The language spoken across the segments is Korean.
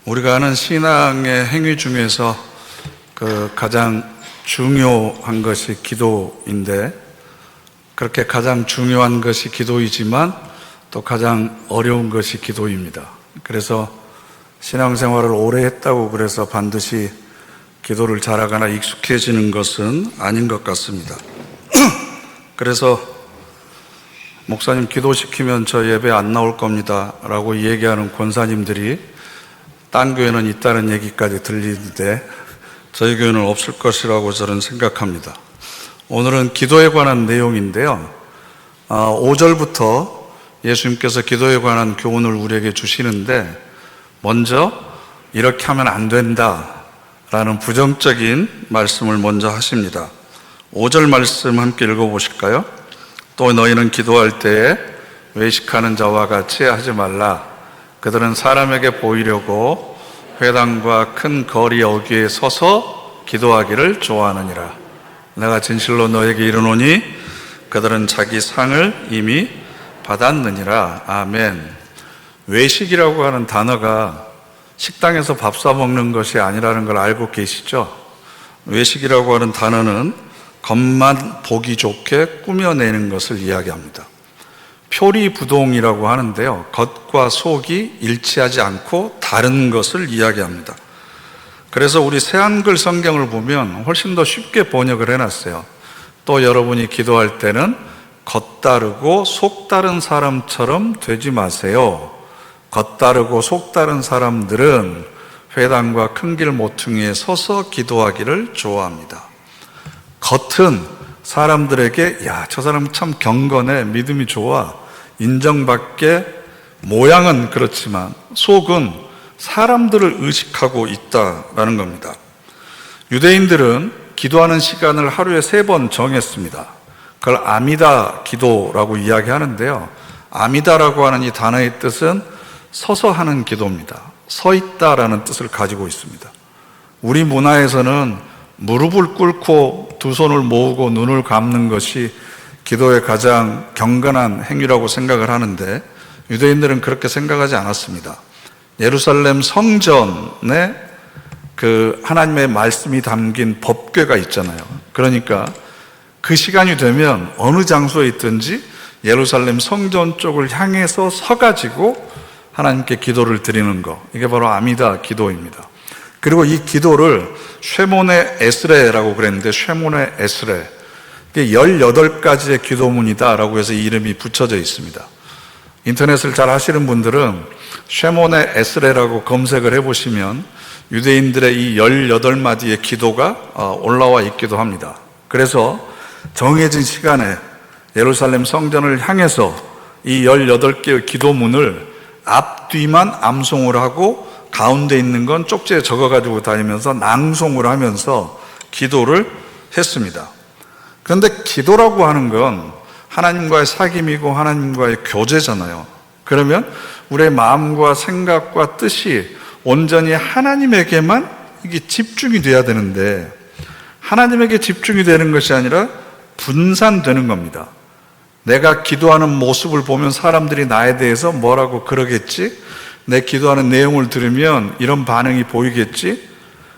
우리가 하는 신앙의 행위 중에서 가장 중요한 것이 기도인데, 그렇게 가장 중요한 것이 기도이지만 또 가장 어려운 것이 기도입니다. 그래서 신앙생활을 오래 했다고 그래서 반드시 기도를 잘하거나 익숙해지는 것은 아닌 것 같습니다. 그래서 목사님 기도시키면 저 예배 안 나올 겁니다 라고 얘기하는 권사님들이 딴 교회는 있다는 얘기까지 들리는데 저희 교회는 없을 것이라고 저는 생각합니다. 오늘은 기도에 관한 내용인데요, 5절부터 예수님께서 기도에 관한 교훈을 우리에게 주시는데, 먼저 이렇게 하면 안 된다 라는 부정적인 말씀을 먼저 하십니다. 5절 말씀 함께 읽어보실까요? 또 너희는 기도할 때에 외식하는 자와 같이 하지 말라. 그들은 사람에게 보이려고 회당과 큰 거리 어귀에 서서 기도하기를 좋아하느니라. 내가 진실로 너에게 이르노니 그들은 자기 상을 이미 받았느니라. 아멘. 외식이라고 하는 단어가 식당에서 밥 사 먹는 것이 아니라는 걸 알고 계시죠? 외식이라고 하는 단어는 겉만 보기 좋게 꾸며내는 것을 이야기합니다. 표리부동이라고 하는데요, 겉과 속이 일치하지 않고 다른 것을 이야기합니다. 그래서 우리 새한글 성경을 보면 훨씬 더 쉽게 번역을 해놨어요. 또 여러분이 기도할 때는 겉다르고 속다른 사람처럼 되지 마세요. 겉다르고 속다른 사람들은 회당과 큰 길 모퉁이에 서서 기도하기를 좋아합니다. 겉은 사람들에게 야, 저 사람 참 경건해, 믿음이 좋아, 인정받게 모양은 그렇지만 속은 사람들을 의식하고 있다라는 겁니다. 유대인들은 기도하는 시간을 하루에 3번 정했습니다. 그걸 아미다 기도라고 이야기하는데요, 아미다라고 하는 이 단어의 뜻은 서서 하는 기도입니다. 서 있다라는 뜻을 가지고 있습니다. 우리 문화에서는 무릎을 꿇고 두 손을 모으고 눈을 감는 것이 기도의 가장 경건한 행위라고 생각을 하는데, 유대인들은 그렇게 생각하지 않았습니다. 예루살렘 성전에 하나님의 말씀이 담긴 법궤가 있잖아요. 그러니까 그 시간이 되면 어느 장소에 있든지 예루살렘 성전 쪽을 향해서 서가지고 하나님께 기도를 드리는 것, 이게 바로 아미다 기도입니다. 그리고 이 기도를 쉐몬의 에스레라고 그랬는데, 쉐몬의 에스레, 이게 18가지의 기도문이다 라고 해서 이름이 붙여져 있습니다. 인터넷을 잘 하시는 분들은 쉐몬의 에스레라고 검색을 해보시면 유대인들의 이 18마디의 기도가 올라와 있기도 합니다. 그래서 정해진 시간에 예루살렘 성전을 향해서 이 18개의 기도문을 앞뒤만 암송을 하고 가운데 있는 건 쪽지에 적어가지고 다니면서 낭송을 하면서 기도를 했습니다. 그런데 기도라고 하는 건 하나님과의 사귐이고 하나님과의 교제잖아요. 그러면 우리의 마음과 생각과 뜻이 온전히 하나님에게만 이게 집중이 돼야 되는데, 하나님에게 집중이 되는 것이 아니라 분산되는 겁니다. 내가 기도하는 모습을 보면 사람들이 나에 대해서 뭐라고 그러겠지? 내 기도하는 내용을 들으면 이런 반응이 보이겠지?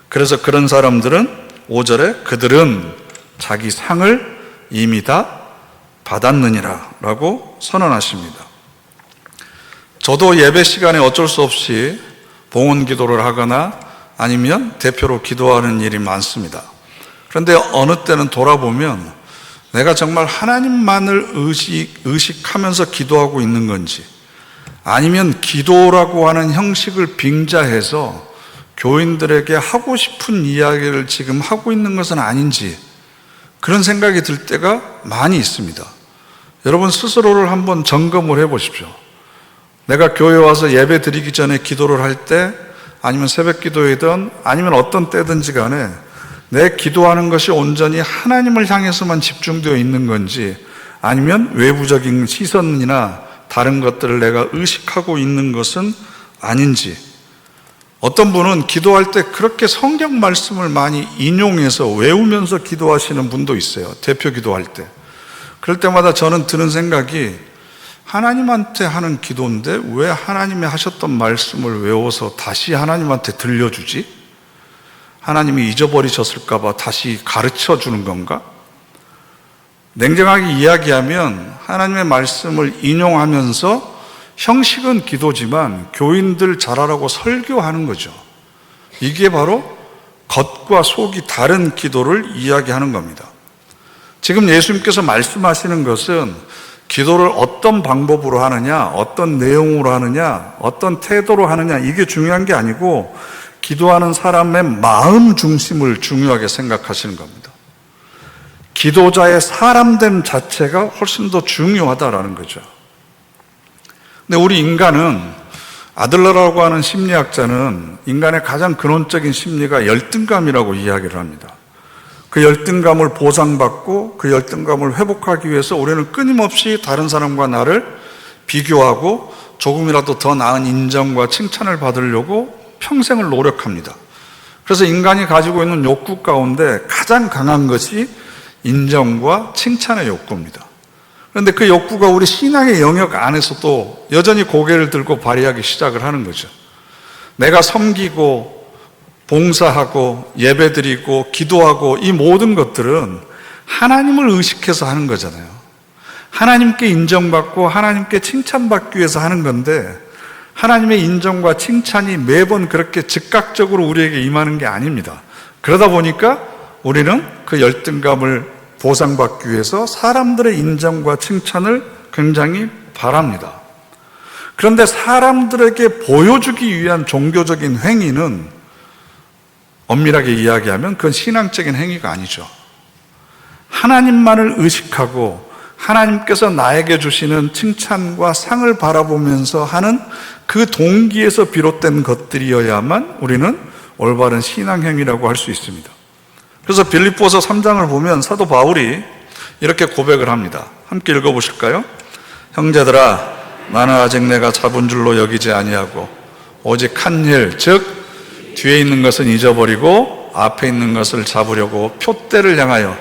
그래서 그런 사람들은 5절에 그들은 자기 상을 이미 다 받았느니라 라고 선언하십니다. 저도 예배 시간에 어쩔 수 없이 봉헌 기도를 하거나 아니면 대표로 기도하는 일이 많습니다. 그런데 어느 때는 돌아보면 내가 정말 하나님만을 의식하면서 기도하고 있는 건지, 아니면 기도라고 하는 형식을 빙자해서 교인들에게 하고 싶은 이야기를 지금 하고 있는 것은 아닌지, 그런 생각이 들 때가 많이 있습니다. 여러분 스스로를 한번 점검을 해보십시오. 내가 교회 와서 예배 드리기 전에 기도를 할 때, 아니면 새벽 기도이든 아니면 어떤 때든지 간에 내 기도하는 것이 온전히 하나님을 향해서만 집중되어 있는 건지, 아니면 외부적인 시선이나 다른 것들을 내가 의식하고 있는 것은 아닌지. 어떤 분은 기도할 때 그렇게 성경 말씀을 많이 인용해서 외우면서 기도하시는 분도 있어요. 대표 기도할 때. 그럴 때마다 저는 드는 생각이, 하나님한테 하는 기도인데 왜 하나님이 하셨던 말씀을 외워서 다시 하나님한테 들려주지? 하나님이 잊어버리셨을까 봐 다시 가르쳐 주는 건가? 냉정하게 이야기하면 하나님의 말씀을 인용하면서 형식은 기도지만 교인들 잘하라고 설교하는 거죠. 이게 바로 겉과 속이 다른 기도를 이야기하는 겁니다. 지금 예수님께서 말씀하시는 것은 기도를 어떤 방법으로 하느냐, 어떤 내용으로 하느냐, 어떤 태도로 하느냐, 이게 중요한 게 아니고 기도하는 사람의 마음 중심을 중요하게 생각하시는 겁니다. 기도자의 사람됨 자체가 훨씬 더 중요하다라는 거죠. 근데 우리 인간은, 아들러라고 하는 심리학자는 인간의 가장 근원적인 심리가 열등감이라고 이야기를 합니다. 그 열등감을 보상받고 그 열등감을 회복하기 위해서 우리는 끊임없이 다른 사람과 나를 비교하고 조금이라도 더 나은 인정과 칭찬을 받으려고 평생을 노력합니다. 그래서 인간이 가지고 있는 욕구 가운데 가장 강한 것이 인정과 칭찬의 욕구입니다. 그런데 그 욕구가 우리 신앙의 영역 안에서도 여전히 고개를 들고 발휘하기 시작을 하는 거죠. 내가 섬기고 봉사하고 예배드리고 기도하고 이 모든 것들은 하나님을 의식해서 하는 거잖아요. 하나님께 인정받고 하나님께 칭찬받기 위해서 하는 건데 하나님의 인정과 칭찬이 매번 그렇게 즉각적으로 우리에게 임하는 게 아닙니다. 그러다 보니까 우리는 그 열등감을 보상받기 위해서 사람들의 인정과 칭찬을 굉장히 바랍니다. 그런데 사람들에게 보여주기 위한 종교적인 행위는 엄밀하게 이야기하면 그건 신앙적인 행위가 아니죠. 하나님만을 의식하고 하나님께서 나에게 주시는 칭찬과 상을 바라보면서 하는 그 동기에서 비롯된 것들이어야만 우리는 올바른 신앙행위라고 할 수 있습니다. 그래서 빌립보서 3장을 보면 사도 바울이 이렇게 고백을 합니다. 함께 읽어보실까요? 형제들아, 나는 아직 내가 잡은 줄로 여기지 아니하고 오직 한 일, 즉 뒤에 있는 것은 잊어버리고 앞에 있는 것을 잡으려고 표대를 향하여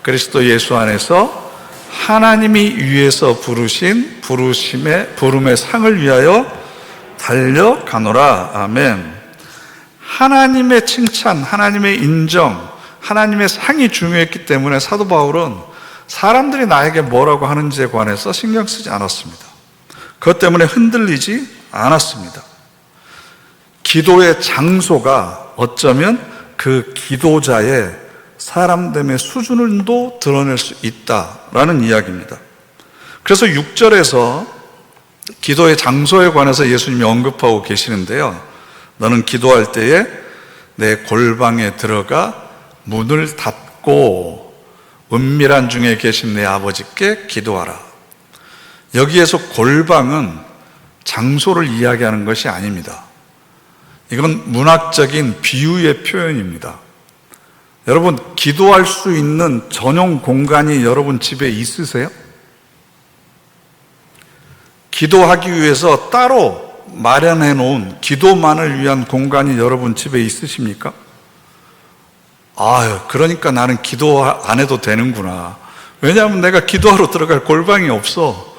그리스도 예수 안에서 하나님이 위에서 부르신 부름의 상을 위하여 달려가노라. 아멘. 하나님의 칭찬, 하나님의 인정, 하나님의 상이 중요했기 때문에 사도 바울은 사람들이 나에게 뭐라고 하는지에 관해서 신경 쓰지 않았습니다. 그것 때문에 흔들리지 않았습니다. 기도의 장소가 어쩌면 그 기도자의 사람됨의 수준을도 드러낼 수 있다라는 이야기입니다. 그래서 6절에서 기도의 장소에 관해서 예수님이 언급하고 계시는데요. 너는 기도할 때에 내 골방에 들어가 문을 닫고 은밀한 중에 계신 내 아버지께 기도하라. 여기에서 골방은 장소를 이야기하는 것이 아닙니다. 이건 문학적인 비유의 표현입니다. 여러분, 기도할 수 있는 전용 공간이 여러분 집에 있으세요? 기도하기 위해서 따로 마련해 놓은 기도만을 위한 공간이 여러분 집에 있으십니까? 그러니까 나는 기도 안 해도 되는구나. 왜냐하면 내가 기도하러 들어갈 골방이 없어.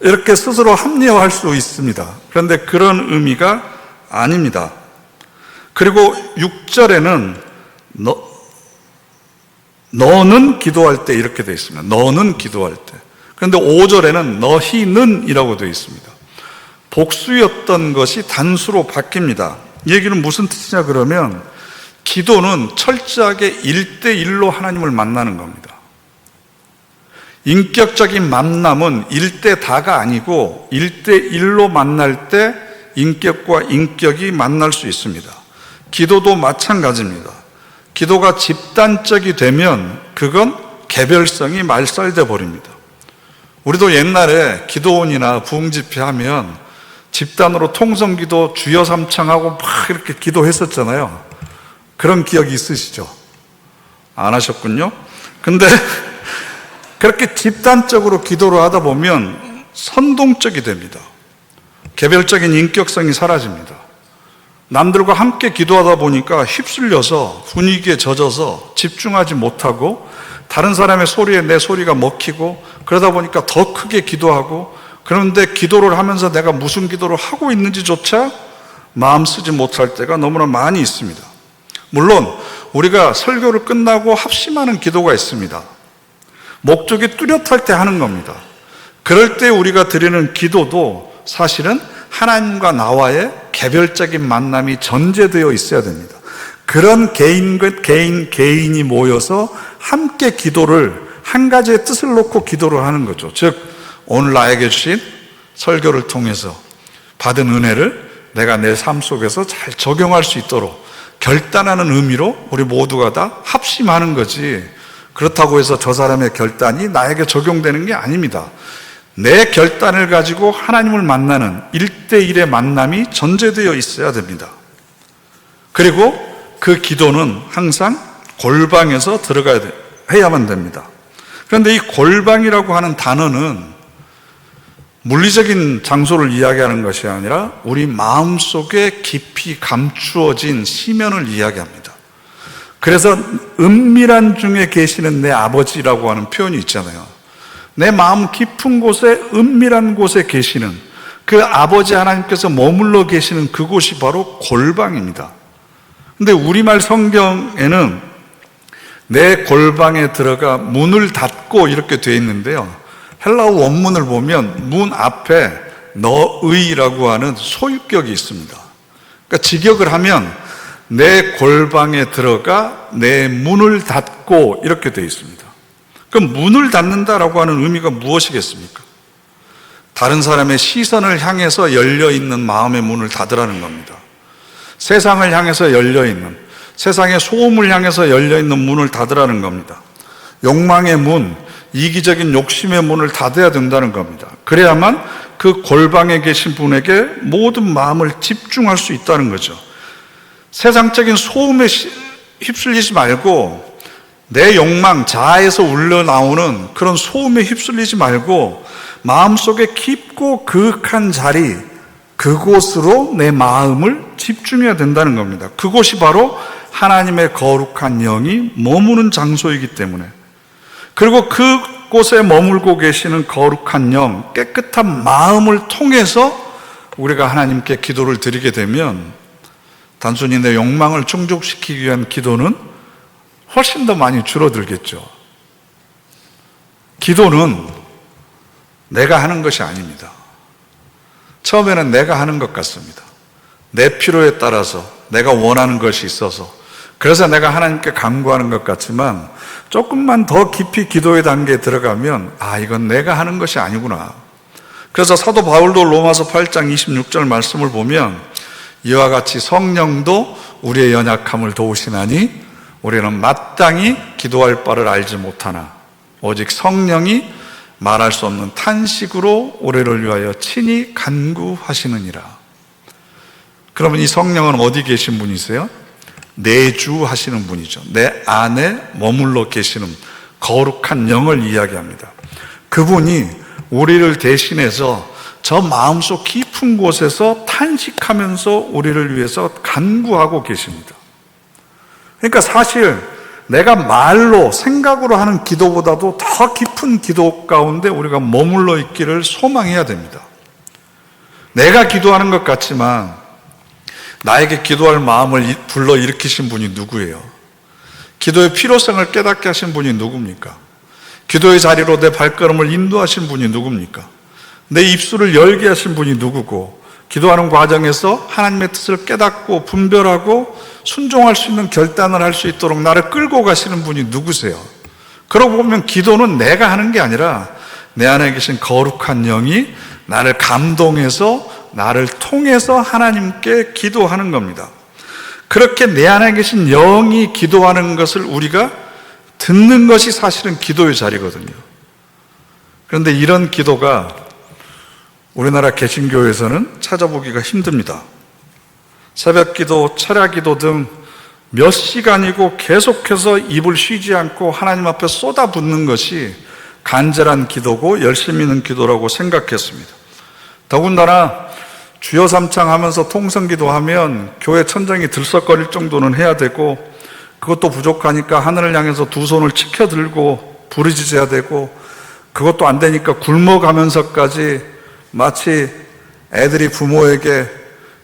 이렇게 스스로 합리화할 수 있습니다. 그런데 그런 의미가 아닙니다. 그리고 6절에는 너는 기도할 때 이렇게 되어 있습니다. 너는 기도할 때. 그런데 5절에는 너희는 이라고 되어 있습니다. 복수였던 것이 단수로 바뀝니다. 이 얘기는 무슨 뜻이냐 그러면 기도는 철저하게 1대1로 하나님을 만나는 겁니다. 인격적인 만남은 1대 다가 아니고 1대1로 만날 때 인격과 인격이 만날 수 있습니다. 기도도 마찬가지입니다. 기도가 집단적이 되면 그건 개별성이 말살돼 버립니다. 우리도 옛날에 기도원이나 부흥집회 하면 집단으로 통성기도 주여 삼창하고 막 이렇게 기도했었잖아요. 그런 기억이 있으시죠? 안 하셨군요. 근데 그렇게 집단적으로 기도를 하다 보면 선동적이 됩니다. 개별적인 인격성이 사라집니다. 남들과 함께 기도하다 보니까 휩쓸려서 분위기에 젖어서 집중하지 못하고 다른 사람의 소리에 내 소리가 먹히고 그러다 보니까 더 크게 기도하고 그런데 기도를 하면서 내가 무슨 기도를 하고 있는지조차 마음 쓰지 못할 때가 너무나 많이 있습니다. 물론 우리가 설교를 끝나고 합심하는 기도가 있습니다. 목적이 뚜렷할 때 하는 겁니다. 그럴 때 우리가 드리는 기도도 사실은 하나님과 나와의 개별적인 만남이 전제되어 있어야 됩니다. 그런 개인이 모여서 함께 기도를, 한 가지의 뜻을 놓고 기도를 하는 거죠. 즉 오늘 나에게 주신 설교를 통해서 받은 은혜를 내가 내 삶 속에서 잘 적용할 수 있도록 결단하는 의미로 우리 모두가 다 합심하는 거지, 그렇다고 해서 저 사람의 결단이 나에게 적용되는 게 아닙니다. 내 결단을 가지고 하나님을 만나는 1대1의 만남이 전제되어 있어야 됩니다. 그리고 그 기도는 항상 골방에서 해야만 됩니다. 그런데 이 골방이라고 하는 단어는 물리적인 장소를 이야기하는 것이 아니라 우리 마음속에 깊이 감추어진 시면을 이야기합니다. 그래서 은밀한 중에 계시는 내 아버지라고 하는 표현이 있잖아요. 내 마음 깊은 곳에, 은밀한 곳에 계시는 그 아버지 하나님께서 머물러 계시는 그곳이 바로 골방입니다. 근데 우리말 성경에는 내 골방에 들어가 문을 닫고 이렇게 되어 있는데요, 헬라어 원문을 보면 문 앞에 너의라고 하는 소유격이 있습니다. 그러니까 직역을 하면 내 골방에 들어가 내 문을 닫고 이렇게 되어 있습니다. 그럼 문을 닫는다라고 하는 의미가 무엇이겠습니까? 다른 사람의 시선을 향해서 열려있는 마음의 문을 닫으라는 겁니다. 세상을 향해서 열려있는, 세상의 소음을 향해서 열려있는 문을 닫으라는 겁니다. 욕망의 문, 이기적인 욕심의 문을 닫아야 된다는 겁니다. 그래야만 그 골방에 계신 분에게 모든 마음을 집중할 수 있다는 거죠. 세상적인 소음에 휩쓸리지 말고, 내 욕망, 자아에서 울려나오는 그런 소음에 휩쓸리지 말고 마음속에 깊고 그윽한 자리, 그곳으로 내 마음을 집중해야 된다는 겁니다. 그곳이 바로 하나님의 거룩한 영이 머무는 장소이기 때문에, 그리고 그곳에 머물고 계시는 거룩한 영, 깨끗한 마음을 통해서 우리가 하나님께 기도를 드리게 되면 단순히 내 욕망을 충족시키기 위한 기도는 훨씬 더 많이 줄어들겠죠. 기도는 내가 하는 것이 아닙니다. 처음에는 내가 하는 것 같습니다. 내 필요에 따라서 내가 원하는 것이 있어서, 그래서 내가 하나님께 간구하는 것 같지만 조금만 더 깊이 기도의 단계에 들어가면 이건 내가 하는 것이 아니구나. 그래서 사도 바울도 로마서 8장 26절 말씀을 보면 이와 같이 성령도 우리의 연약함을 도우시나니 우리는 마땅히 기도할 바를 알지 못하나 오직 성령이 말할 수 없는 탄식으로 우리를 위하여 친히 간구하시느니라. 그러면 이 성령은 어디 계신 분이세요? 내주하시는 분이죠. 내 안에 머물러 계시는 거룩한 영을 이야기합니다. 그분이 우리를 대신해서 저 마음속 깊은 곳에서 탄식하면서 우리를 위해서 간구하고 계십니다. 그러니까 사실 내가 말로, 생각으로 하는 기도보다도 더 깊은 기도 가운데 우리가 머물러 있기를 소망해야 됩니다. 내가 기도하는 것 같지만 나에게 기도할 마음을 불러일으키신 분이 누구예요? 기도의 필요성을 깨닫게 하신 분이 누굽니까? 기도의 자리로 내 발걸음을 인도하신 분이 누굽니까? 내 입술을 열게 하신 분이 누구고, 기도하는 과정에서 하나님의 뜻을 깨닫고 분별하고 순종할 수 있는 결단을 할 수 있도록 나를 끌고 가시는 분이 누구세요? 그러고 보면 기도는 내가 하는 게 아니라 내 안에 계신 거룩한 영이 나를 감동해서, 나를 통해서 하나님께 기도하는 겁니다. 그렇게 내 안에 계신 영이 기도하는 것을 우리가 듣는 것이 사실은 기도의 자리거든요. 그런데 이런 기도가 우리나라 개신교에서는 찾아보기가 힘듭니다. 새벽 기도, 철야 기도 등 몇 시간이고 계속해서 입을 쉬지 않고 하나님 앞에 쏟아붓는 것이 간절한 기도고 열심히 있는 기도라고 생각했습니다. 더군다나 주여 삼창 하면서 통성기도 하면 교회 천장이 들썩거릴 정도는 해야 되고, 그것도 부족하니까 하늘을 향해서 두 손을 치켜들고 부르짖어야 되고, 그것도 안 되니까 굶어가면서까지 마치 애들이 부모에게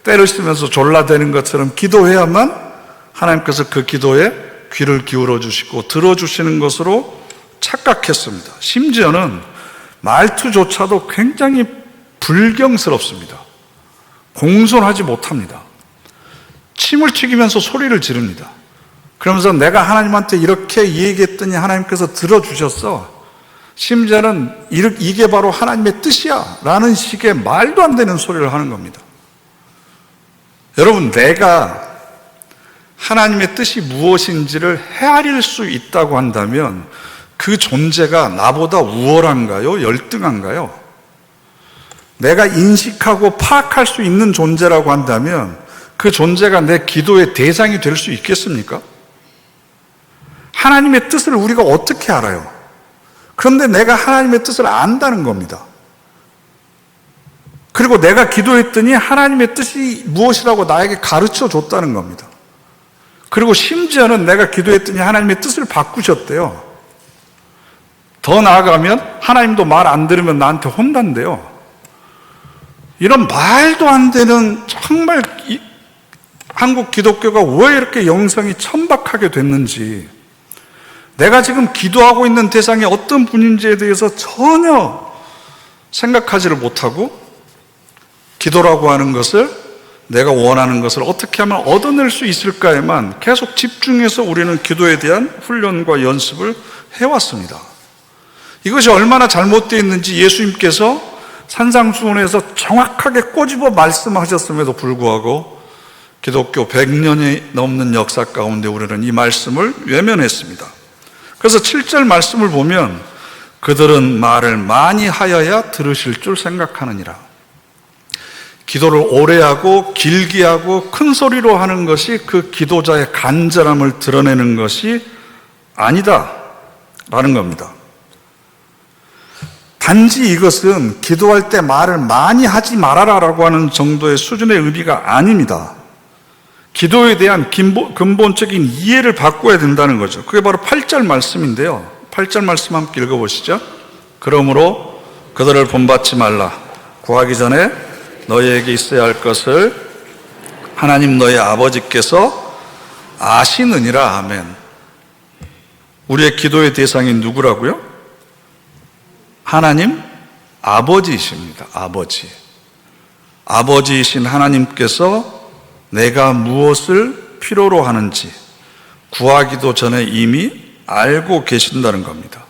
때를 쓰면서 졸라대는 것처럼 기도해야만 하나님께서 그 기도에 귀를 기울여 주시고 들어주시는 것으로 착각했습니다. 심지어는 말투조차도 굉장히 불경스럽습니다. 공손하지 못합니다. 침을 튀기면서 소리를 지릅니다. 그러면서 내가 하나님한테 이렇게 얘기했더니 하나님께서 들어주셨어. 심지어는 이게 바로 하나님의 뜻이야 라는 식의 말도 안 되는 소리를 하는 겁니다. 여러분, 내가 하나님의 뜻이 무엇인지를 헤아릴 수 있다고 한다면 그 존재가 나보다 우월한가요? 열등한가요? 내가 인식하고 파악할 수 있는 존재라고 한다면 그 존재가 내 기도의 대상이 될 수 있겠습니까? 하나님의 뜻을 우리가 어떻게 알아요? 그런데 내가 하나님의 뜻을 안다는 겁니다. 그리고 내가 기도했더니 하나님의 뜻이 무엇이라고 나에게 가르쳐 줬다는 겁니다. 그리고 심지어는 내가 기도했더니 하나님의 뜻을 바꾸셨대요. 더 나아가면 하나님도 말 안 들으면 나한테 혼난대요. 이런 말도 안 되는, 정말 한국 기독교가 왜 이렇게 영성이 천박하게 됐는지, 내가 지금 기도하고 있는 대상이 어떤 분인지에 대해서 전혀 생각하지를 못하고 기도라고 하는 것을, 내가 원하는 것을 어떻게 하면 얻어낼 수 있을까에만 계속 집중해서 우리는 기도에 대한 훈련과 연습을 해왔습니다. 이것이 얼마나 잘못되어 있는지 예수님께서 산상수훈에서 정확하게 꼬집어 말씀하셨음에도 불구하고 기독교 100년이 넘는 역사 가운데 우리는 이 말씀을 외면했습니다. 그래서 7절 말씀을 보면 그들은 말을 많이 하여야 들으실 줄 생각하느니라. 기도를 오래 하고 길게 하고 큰 소리로 하는 것이 그 기도자의 간절함을 드러내는 것이 아니다 라는 겁니다. 단지 이것은 기도할 때 말을 많이 하지 말아라 라고 하는 정도의 수준의 의미가 아닙니다. 기도에 대한 근본적인 이해를 바꿔야 된다는 거죠. 그게 바로 8절 말씀인데요. 8절 말씀 함께 읽어보시죠. 그러므로 그들을 본받지 말라. 구하기 전에 너희에게 있어야 할 것을 하나님 너희 아버지께서 아시느니라. 아멘. 우리의 기도의 대상이 누구라고요? 하나님 아버지이십니다. 아버지. 아버지이신 하나님께서 내가 무엇을 필요로 하는지 구하기도 전에 이미 알고 계신다는 겁니다.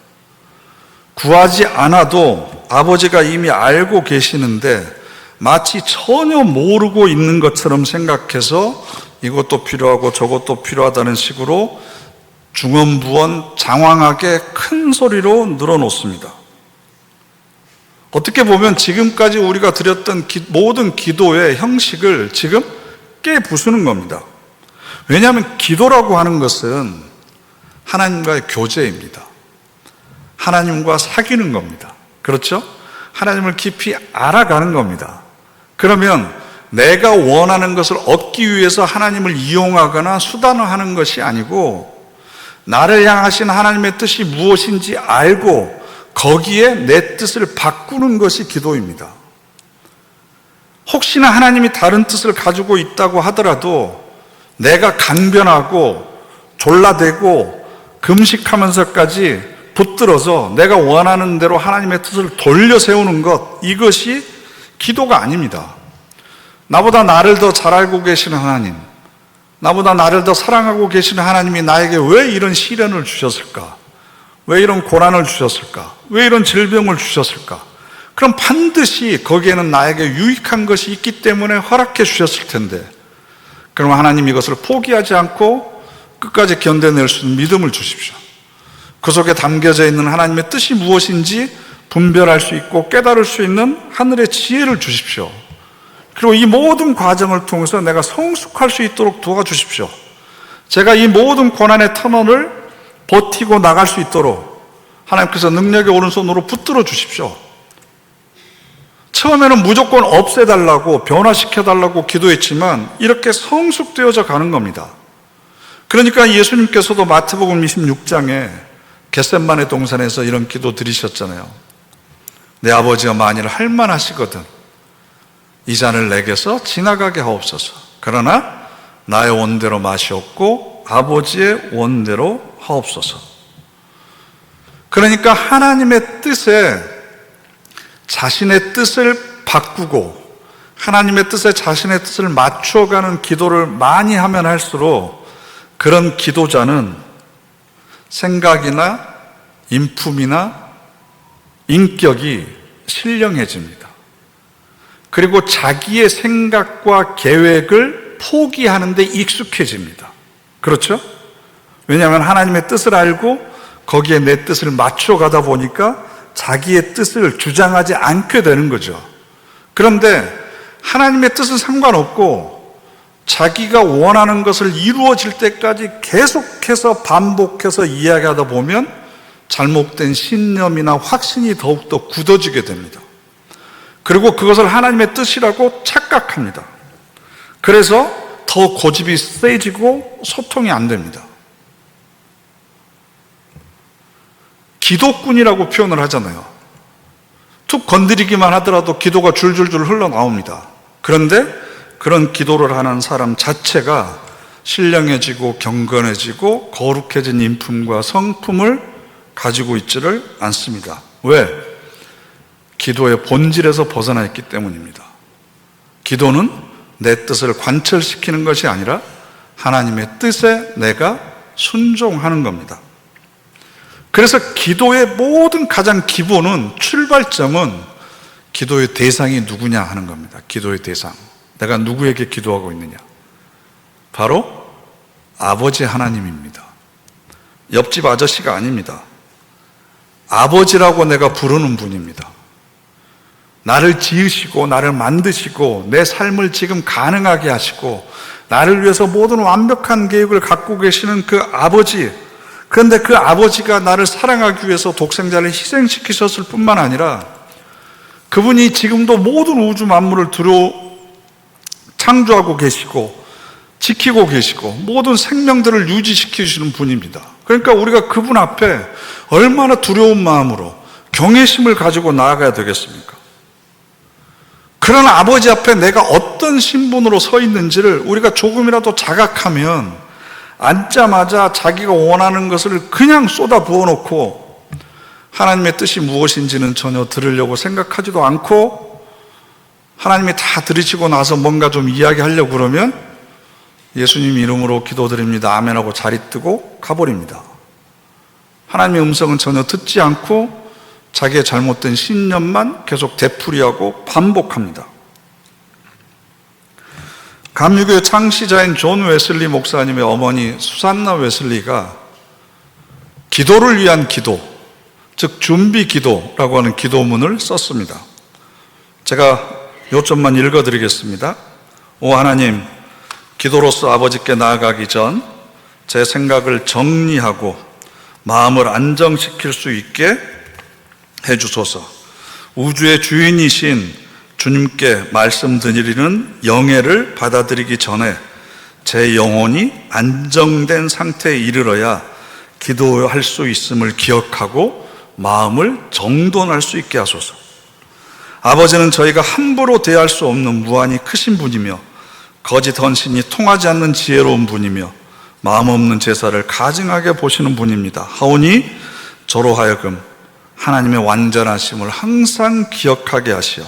구하지 않아도 아버지가 이미 알고 계시는데 마치 전혀 모르고 있는 것처럼 생각해서 이것도 필요하고 저것도 필요하다는 식으로 중언부언 장황하게 큰 소리로 늘어놓습니다. 어떻게 보면 지금까지 우리가 드렸던 모든 기도의 형식을 지금 깨부수는 겁니다. 왜냐하면 기도라고 하는 것은 하나님과의 교제입니다. 하나님과 사귀는 겁니다. 그렇죠? 하나님을 깊이 알아가는 겁니다. 그러면 내가 원하는 것을 얻기 위해서 하나님을 이용하거나 수단화하는 것이 아니고 나를 향하신 하나님의 뜻이 무엇인지 알고 거기에 내 뜻을 바꾸는 것이 기도입니다. 혹시나 하나님이 다른 뜻을 가지고 있다고 하더라도 내가 강변하고 졸라대고 금식하면서까지 붙들어서 내가 원하는 대로 하나님의 뜻을 돌려 세우는 것, 이것이 기도가 아닙니다. 나보다 나를 더 잘 알고 계시는 하나님, 나보다 나를 더 사랑하고 계시는 하나님이 나에게 왜 이런 시련을 주셨을까? 왜 이런 고난을 주셨을까? 왜 이런 질병을 주셨을까? 그럼 반드시 거기에는 나에게 유익한 것이 있기 때문에 허락해 주셨을 텐데, 그럼 하나님 이것을 포기하지 않고 끝까지 견뎌낼 수 있는 믿음을 주십시오. 그 속에 담겨져 있는 하나님의 뜻이 무엇인지 분별할 수 있고 깨달을 수 있는 하늘의 지혜를 주십시오. 그리고 이 모든 과정을 통해서 내가 성숙할 수 있도록 도와주십시오. 제가 이 모든 고난의 터널을 버티고 나갈 수 있도록 하나님께서 능력의 오른손으로 붙들어 주십시오. 처음에는 무조건 없애달라고 변화시켜달라고 기도했지만 이렇게 성숙되어져 가는 겁니다. 그러니까 예수님께서도 마태복음 26장에 겟셋마네 동산에서 이런 기도 드리셨잖아요. 내 아버지가 만일 할만하시거든 이 잔을 내게서 지나가게 하옵소서. 그러나 나의 원대로 마시옵고 아버지의 원대로 하옵소서. 그러니까 하나님의 뜻에 자신의 뜻을 바꾸고 하나님의 뜻에 자신의 뜻을 맞춰가는 기도를 많이 하면 할수록 그런 기도자는 생각이나 인품이나 인격이 신령해집니다. 그리고 자기의 생각과 계획을 포기하는 데 익숙해집니다. 그렇죠? 왜냐하면 하나님의 뜻을 알고 거기에 내 뜻을 맞춰가다 보니까 자기의 뜻을 주장하지 않게 되는 거죠. 그런데 하나님의 뜻은 상관없고 자기가 원하는 것을 이루어질 때까지 계속해서 반복해서 이야기하다 보면 잘못된 신념이나 확신이 더욱더 굳어지게 됩니다. 그리고 그것을 하나님의 뜻이라고 착각합니다. 그래서 더 고집이 세지고 소통이 안 됩니다. 기도꾼이라고 표현을 하잖아요. 툭 건드리기만 하더라도 기도가 줄줄줄 흘러나옵니다. 그런데 그런 기도를 하는 사람 자체가 신령해지고 경건해지고 거룩해진 인품과 성품을 가지고 있지를 않습니다. 왜? 기도의 본질에서 벗어나 있기 때문입니다. 기도는 내 뜻을 관철시키는 것이 아니라 하나님의 뜻에 내가 순종하는 겁니다. 그래서 기도의 모든 가장 기본은, 출발점은 기도의 대상이 누구냐 하는 겁니다. 기도의 대상. 내가 누구에게 기도하고 있느냐? 바로 아버지 하나님입니다. 옆집 아저씨가 아닙니다. 아버지라고 내가 부르는 분입니다. 나를 지으시고 나를 만드시고 내 삶을 지금 가능하게 하시고 나를 위해서 모든 완벽한 계획을 갖고 계시는 그 아버지. 그런데 그 아버지가 나를 사랑하기 위해서 독생자를 희생시키셨을 뿐만 아니라 그분이 지금도 모든 우주 만물을 창조하고 계시고 지키고 계시고 모든 생명들을 유지시키시는 분입니다. 그러니까 우리가 그분 앞에 얼마나 두려운 마음으로 경외심을 가지고 나아가야 되겠습니까? 그런 아버지 앞에 내가 어떤 신분으로 서 있는지를 우리가 조금이라도 자각하면 앉자마자 자기가 원하는 것을 그냥 쏟아 부어놓고 하나님의 뜻이 무엇인지는 전혀 들으려고 생각하지도 않고 하나님이 다 들으시고 나서 뭔가 좀 이야기하려고 그러면 예수님 이름으로 기도드립니다. 아멘하고 자리 뜨고 가버립니다. 하나님의 음성은 전혀 듣지 않고 자기의 잘못된 신념만 계속 되풀이하고 반복합니다. 감리교의 창시자인 존 웨슬리 목사님의 어머니 수산나 웨슬리가 기도를 위한 기도, 즉 준비 기도라고 하는 기도문을 썼습니다. 제가 요점만 읽어드리겠습니다. 오 하나님, 기도로서 아버지께 나아가기 전 제 생각을 정리하고 마음을 안정시킬 수 있게 해주소서. 우주의 주인이신 주님께 말씀드리는 영예를 받아들이기 전에 제 영혼이 안정된 상태에 이르러야 기도할 수 있음을 기억하고 마음을 정돈할 수 있게 하소서. 아버지는 저희가 함부로 대할 수 없는 무한히 크신 분이며 거짓 헌신이 통하지 않는 지혜로운 분이며 마음 없는 제사를 가증하게 보시는 분입니다. 하오니 저로 하여금 하나님의 완전하심을 항상 기억하게 하시어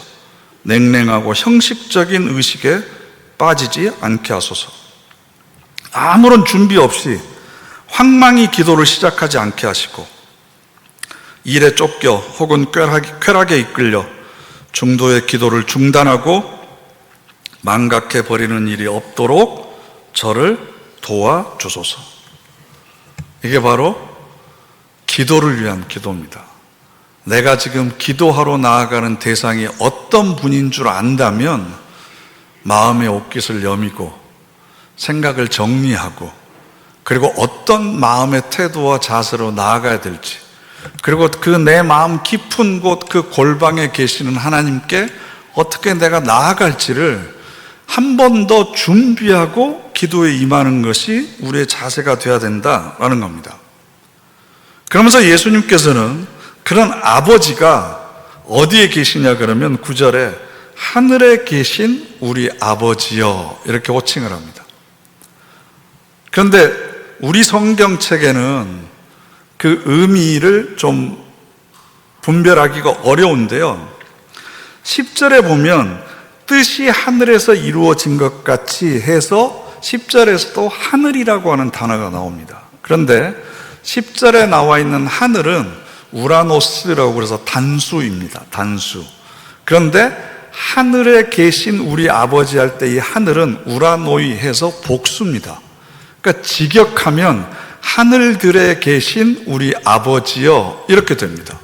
냉랭하고 형식적인 의식에 빠지지 않게 하소서. 아무런 준비 없이 황망히 기도를 시작하지 않게 하시고 일에 쫓겨 혹은 쾌락에 이끌려 중도의 기도를 중단하고 망각해 버리는 일이 없도록 저를 도와주소서. 이게 바로 기도를 위한 기도입니다. 내가 지금 기도하러 나아가는 대상이 어떤 분인 줄 안다면 마음의 옷깃을 여미고 생각을 정리하고 그리고 어떤 마음의 태도와 자세로 나아가야 될지, 그리고 그 내 마음 깊은 곳 그 골방에 계시는 하나님께 어떻게 내가 나아갈지를 한 번 더 준비하고 기도에 임하는 것이 우리의 자세가 되어야 된다라는 겁니다. 그러면서 예수님께서는 그런 아버지가 어디에 계시냐 그러면 9절에 하늘에 계신 우리 아버지여 이렇게 호칭을 합니다. 그런데 우리 성경책에는 그 의미를 좀 분별하기가 어려운데요, 10절에 보면 뜻이 하늘에서 이루어진 것 같이 해서 10절에서도 하늘이라고 하는 단어가 나옵니다. 그런데 10절에 나와 있는 하늘은 우라노스라고 그래서 단수입니다. 단수. 그런데 하늘에 계신 우리 아버지 할 때 이 하늘은 우라노이 해서 복수입니다. 그러니까 직역하면 하늘들에 계신 우리 아버지여 이렇게 됩니다.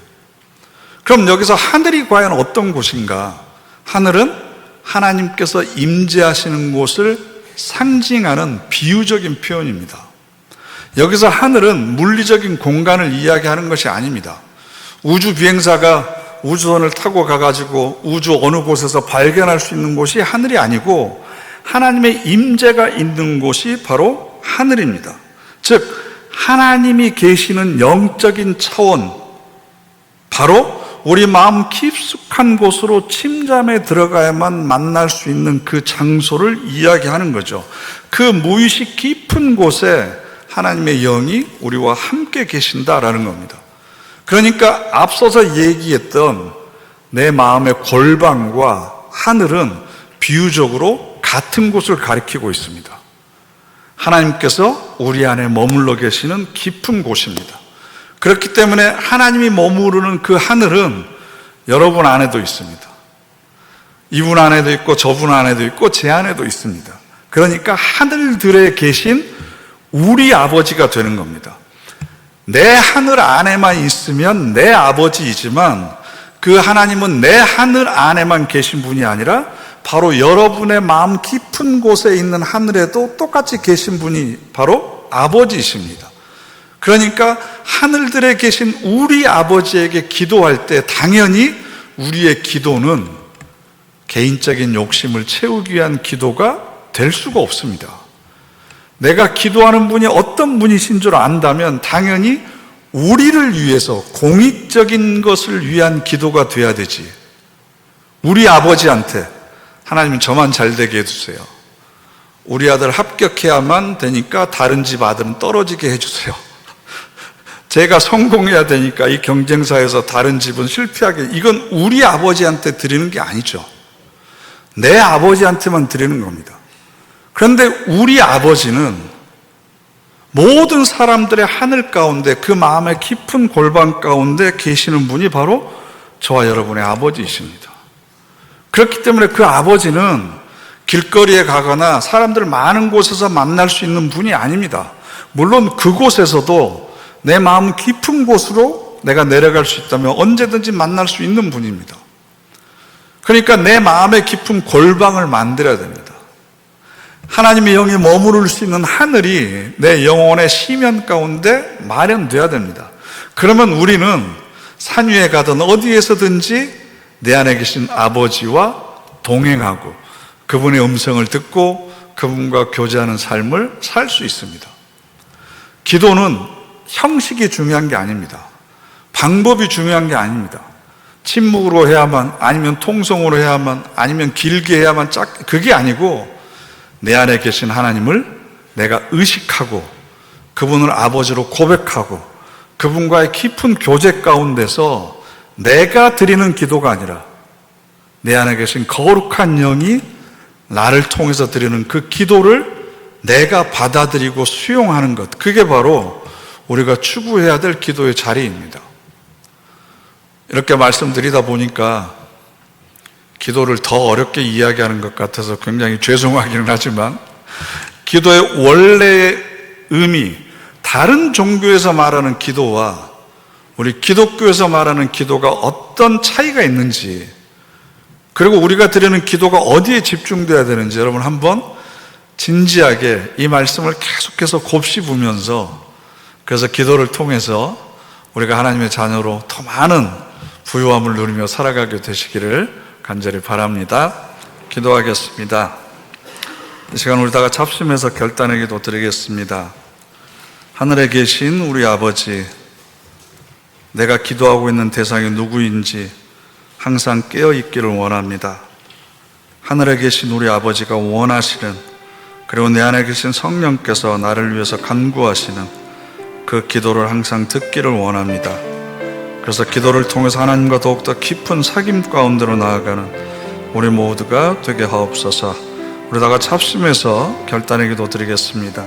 그럼 여기서 하늘이 과연 어떤 곳인가? 하늘은 하나님께서 임재하시는 곳을 상징하는 비유적인 표현입니다. 여기서 하늘은 물리적인 공간을 이야기하는 것이 아닙니다. 우주 비행사가 우주선을 타고 가가지고 우주 어느 곳에서 발견할 수 있는 곳이 하늘이 아니고 하나님의 임재가 있는 곳이 바로 하늘입니다. 즉 하나님이 계시는 영적인 차원, 바로 우리 마음 깊숙한 곳으로 침잠에 들어가야만 만날 수 있는 그 장소를 이야기하는 거죠. 그 무의식 깊은 곳에 하나님의 영이 우리와 함께 계신다라는 겁니다. 그러니까 앞서서 얘기했던 내 마음의 골방과 하늘은 비유적으로 같은 곳을 가리키고 있습니다. 하나님께서 우리 안에 머물러 계시는 깊은 곳입니다. 그렇기 때문에 하나님이 머무르는 그 하늘은 여러분 안에도 있습니다. 이분 안에도 있고 저분 안에도 있고 제 안에도 있습니다. 그러니까 하늘들에 계신 우리 아버지가 되는 겁니다. 내 하늘 안에만 있으면 내 아버지이지만 그 하나님은 내 하늘 안에만 계신 분이 아니라 바로 여러분의 마음 깊은 곳에 있는 하늘에도 똑같이 계신 분이 바로 아버지이십니다. 그러니까 하늘들에 계신 우리 아버지에게 기도할 때 당연히 우리의 기도는 개인적인 욕심을 채우기 위한 기도가 될 수가 없습니다. 내가 기도하는 분이 어떤 분이신 줄 안다면 당연히 우리를 위해서 공익적인 것을 위한 기도가 돼야 되지. 우리 아버지한테 하나님 저만 잘 되게 해주세요. 우리 아들 합격해야만 되니까 다른 집 아들은 떨어지게 해주세요. 제가 성공해야 되니까 이 경쟁사에서 다른 집은 실패하게, 이건 우리 아버지한테 드리는 게 아니죠. 내 아버지한테만 드리는 겁니다. 그런데 우리 아버지는 모든 사람들의 하늘 가운데 그 마음의 깊은 골방 가운데 계시는 분이 바로 저와 여러분의 아버지이십니다. 그렇기 때문에 그 아버지는 길거리에 가거나 사람들 많은 곳에서 만날 수 있는 분이 아닙니다. 물론 그곳에서도 내 마음 깊은 곳으로 내가 내려갈 수 있다면 언제든지 만날 수 있는 분입니다. 그러니까 내 마음의 깊은 골방을 만들어야 됩니다. 하나님의 영이 머무를 수 있는 하늘이 내 영혼의 시면 가운데 마련되어야 됩니다. 그러면 우리는 산 위에 가든 어디에서든지 내 안에 계신 아버지와 동행하고 그분의 음성을 듣고 그분과 교제하는 삶을 살 수 있습니다. 기도는 형식이 중요한 게 아닙니다. 방법이 중요한 게 아닙니다. 침묵으로 해야만, 아니면 통성으로 해야만, 아니면 길게 해야만, 그게 아니고 내 안에 계신 하나님을 내가 의식하고 그분을 아버지로 고백하고 그분과의 깊은 교제 가운데서 내가 드리는 기도가 아니라 내 안에 계신 거룩한 영이 나를 통해서 드리는 그 기도를 내가 받아들이고 수용하는 것, 그게 바로 우리가 추구해야 될 기도의 자리입니다. 이렇게 말씀드리다 보니까 기도를 더 어렵게 이야기하는 것 같아서 굉장히 죄송하기는 하지만 기도의 원래의 의미, 다른 종교에서 말하는 기도와 우리 기독교에서 말하는 기도가 어떤 차이가 있는지, 그리고 우리가 드리는 기도가 어디에 집중돼야 되는지 여러분 한번 진지하게 이 말씀을 계속해서 곱씹으면서, 그래서 기도를 통해서 우리가 하나님의 자녀로 더 많은 부유함을 누리며 살아가게 되시기를 간절히 바랍니다. 기도하겠습니다. 이 시간 우리 다 같이 합심해서 결단의 기도 드리겠습니다. 하늘에 계신 우리 아버지, 내가 기도하고 있는 대상이 누구인지 항상 깨어 있기를 원합니다. 하늘에 계신 우리 아버지가 원하시는, 그리고 내 안에 계신 성령께서 나를 위해서 간구하시는 그 기도를 항상 듣기를 원합니다. 그래서 기도를 통해서 하나님과 더욱더 깊은 사귐 가운데로 나아가는 우리 모두가 되게 하옵소서. 우리 다 같이 합심해서 결단의 기도 드리겠습니다.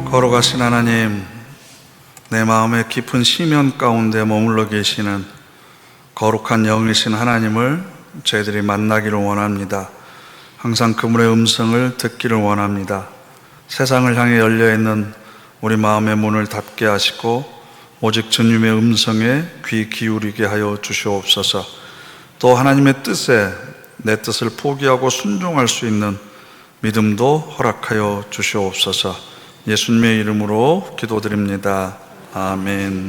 거룩하신 하나님, 내 마음의 깊은 심연 가운데 머물러 계시는 거룩한 영이신 하나님을 저희들이 만나기를 원합니다. 항상 그분의 음성을 듣기를 원합니다. 세상을 향해 열려있는 우리 마음의 문을 닫게 하시고 오직 주님의 음성에 귀 기울이게 하여 주시옵소서. 또 하나님의 뜻에 내 뜻을 포기하고 순종할 수 있는 믿음도 허락하여 주시옵소서. 예수님의 이름으로 기도드립니다. 아멘.